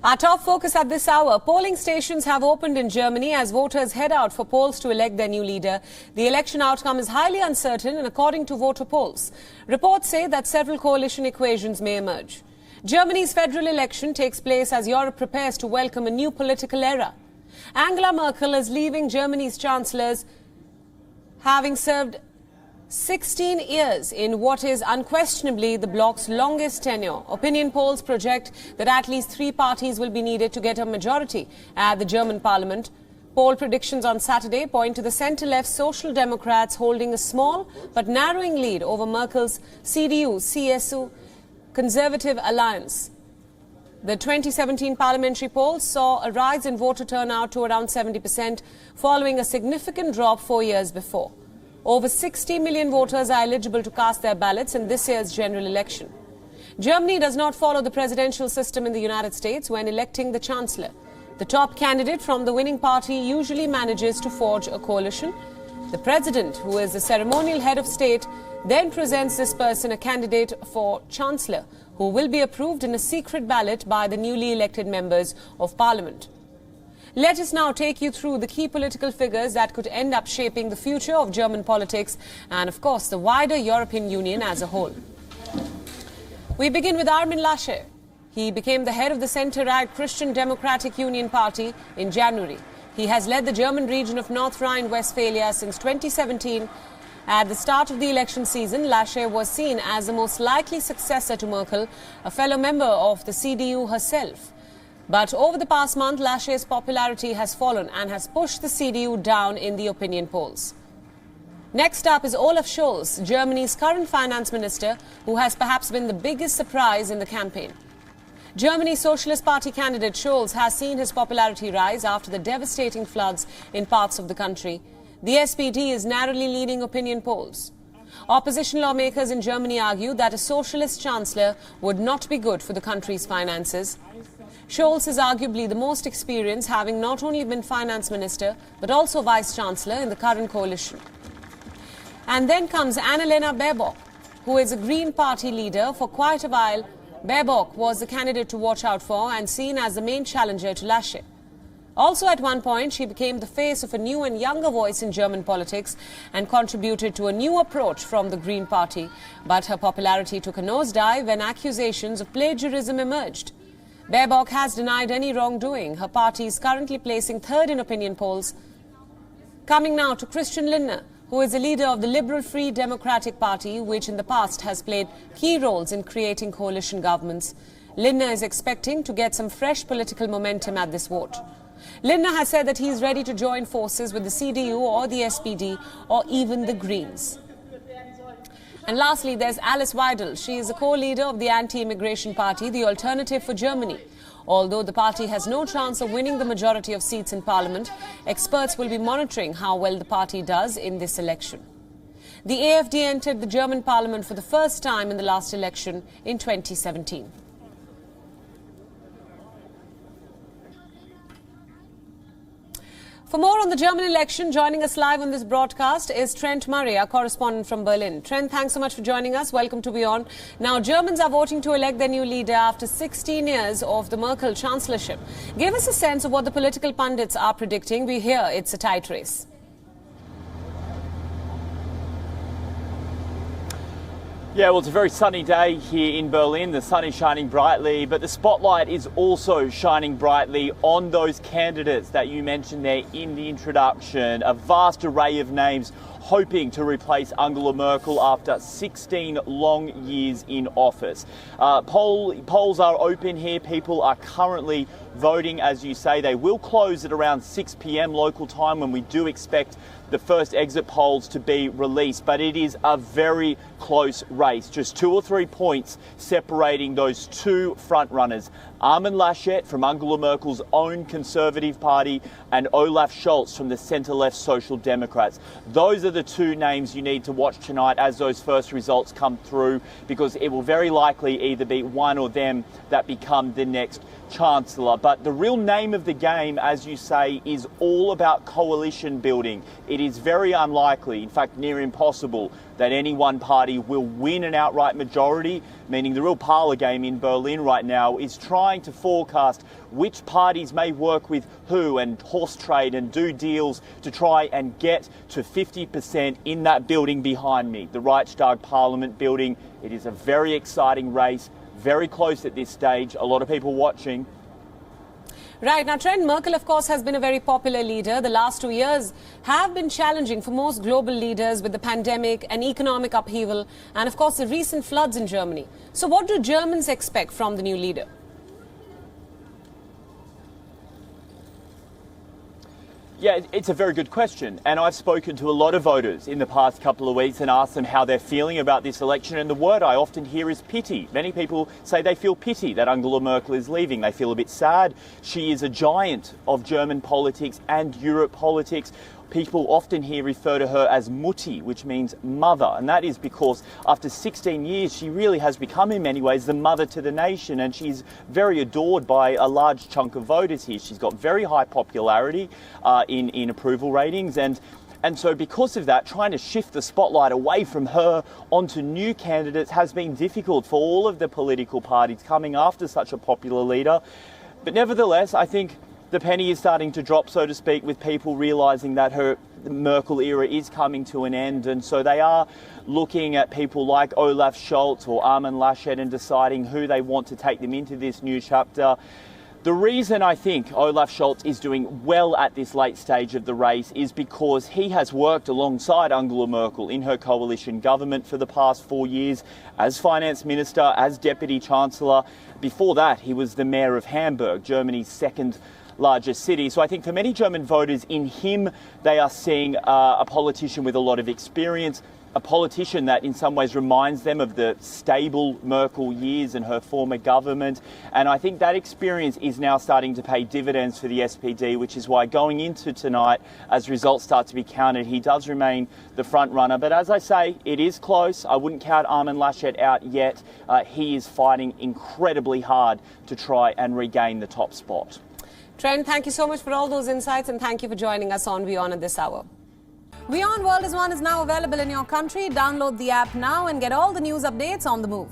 Our top focus at this hour, polling stations have opened in Germany as voters head out for polls to elect their new leader. The election outcome is highly uncertain and according to voter polls. Reports say that several coalition equations may emerge. Germany's federal election takes place as Europe prepares to welcome a new political era. Angela Merkel is leaving Germany's chancellor, having served 16 years in what is unquestionably the bloc's longest tenure. Opinion polls project that at least 3 parties will be needed to get a majority at the German parliament. Poll predictions on Saturday point to the centre-left Social Democrats holding a small but narrowing lead over Merkel's CDU-CSU Conservative alliance. The 2017 parliamentary poll saw a rise in voter turnout to around 70%, following a significant drop 4 years before. Over 60 million voters are eligible to cast their ballots in this year's general election. Germany does not follow the presidential system in the United States when electing the chancellor. The top candidate from the winning party usually manages to forge a coalition. The president, who is the ceremonial head of state, then presents this person a candidate for chancellor, who will be approved in a secret ballot by the newly elected members of parliament. Let us now take you through the key political figures that could end up shaping the future of German politics and, of course, the wider European Union as a whole. We begin with Armin Laschet. He became the head of the centre-right Christian Democratic Union Party in January. He has led the German region of North Rhine-Westphalia since 2017. At the start of the election season, Laschet was seen as the most likely successor to Merkel, a fellow member of the CDU herself. But over the past month, Laschet's popularity has fallen and has pushed the CDU down in the opinion polls. Next up is Olaf Scholz, Germany's current finance minister, who has perhaps been the biggest surprise in the campaign. Germany's Socialist Party candidate Scholz has seen his popularity rise after the devastating floods in parts of the country. The SPD is narrowly leading opinion polls. Opposition lawmakers in Germany argue that a socialist chancellor would not be good for the country's finances. Scholz is arguably the most experienced, having not only been finance minister but also vice-chancellor in the current coalition. And then comes Annalena Baerbock, who is a Green Party leader for quite a while. Baerbock was the candidate to watch out for and seen as the main challenger to Laschet. Also at one point, she became the face of a new and younger voice in German politics and contributed to a new approach from the Green Party. But her popularity took a nosedive when accusations of plagiarism emerged. Baerbock has denied any wrongdoing. Her party is currently placing third in opinion polls. Coming now to Christian Lindner, who is the leader of the Liberal Free Democratic Party, which in the past has played key roles in creating coalition governments. Lindner is expecting to get some fresh political momentum at this vote. Lindner has said that he is ready to join forces with the CDU or the SPD or even the Greens. And lastly, there's Alice Weidel. She is the co-leader of the anti-immigration party, the Alternative for Germany. Although the party has no chance of winning the majority of seats in parliament, experts will be monitoring how well the party does in this election. The AfD entered the German parliament for the first time in the last election in 2017. For more on the German election, joining us live on this broadcast is Trent Murray, our correspondent from Berlin. Trent, thanks so much for joining us. Welcome to WION. Now, Germans are voting to elect their new leader after 16 years of the Merkel chancellorship. Give us a sense of what the political pundits are predicting. We hear it's a tight race. Yeah, well, it's a very sunny day here in Berlin. The sun is shining brightly, but the spotlight is also shining brightly on those candidates that you mentioned there in the introduction. A vast array of names hoping to replace Angela Merkel after 16 long years in office. Polls are open here. People are currently voting, as you say. They will close at around 6 p.m. local time when we do expect the first exit polls to be released, but it is a very close race. Just 2 or 3 points separating those two front runners, Armin Laschet from Angela Merkel's own Conservative Party and Olaf Scholz from the centre-left Social Democrats. Those are the two names you need to watch tonight as those first results come through, because it will very likely either be one or them that become the next chancellor. But the real name of the game, as you say, is all about coalition building. It is very unlikely, in fact near impossible, that any one party will win an outright majority, meaning the real parlour game in Berlin right now is trying to forecast which parties may work with who and horse trade and do deals to try and get to 50% in that building behind me, the Reichstag Parliament building. It is a very exciting race, very close at this stage, a lot of people watching. Right. Now, Trent, Merkel, of course, has been a very popular leader. The last 2 years have been challenging for most global leaders with the pandemic and economic upheaval and, of course, the recent floods in Germany. So what do Germans expect from the new leader? Yeah, it's a very good question. And I've spoken to a lot of voters in the past couple of weeks and asked them how they're feeling about this election. And the word I often hear is pity. Many people say they feel pity that Angela Merkel is leaving. They feel a bit sad. She is a giant of German politics and Europe politics. People often here refer to her as Mutti, which means mother. And that is because after 16 years, she really has become in many ways the mother to the nation. And she's very adored by a large chunk of voters here. She's got very high popularity in approval ratings. And so because of that, trying to shift the spotlight away from her onto new candidates has been difficult for all of the political parties coming after such a popular leader. But nevertheless, I think the penny is starting to drop, so to speak, with people realising that the Merkel era is coming to an end. And so they are looking at people like Olaf Scholz or Armin Laschet and deciding who they want to take them into this new chapter. The reason I think Olaf Scholz is doing well at this late stage of the race is because he has worked alongside Angela Merkel in her coalition government for the past 4 years as finance minister, as deputy chancellor. Before that, he was the mayor of Hamburg, Germany's second largest city. So I think for many German voters, in him, they are seeing a politician with a lot of experience, a politician that in some ways reminds them of the stable Merkel years and her former government. And I think that experience is now starting to pay dividends for the SPD, which is why going into tonight, as results start to be counted, he does remain the front runner. But as I say, it is close. I wouldn't count Armin Laschet out yet. He is fighting incredibly hard to try and regain the top spot. Trent, thank you so much for all those insights and thank you for joining us on WION at this hour. WION World is now available in your country. Download the app now and get all the news updates on the move.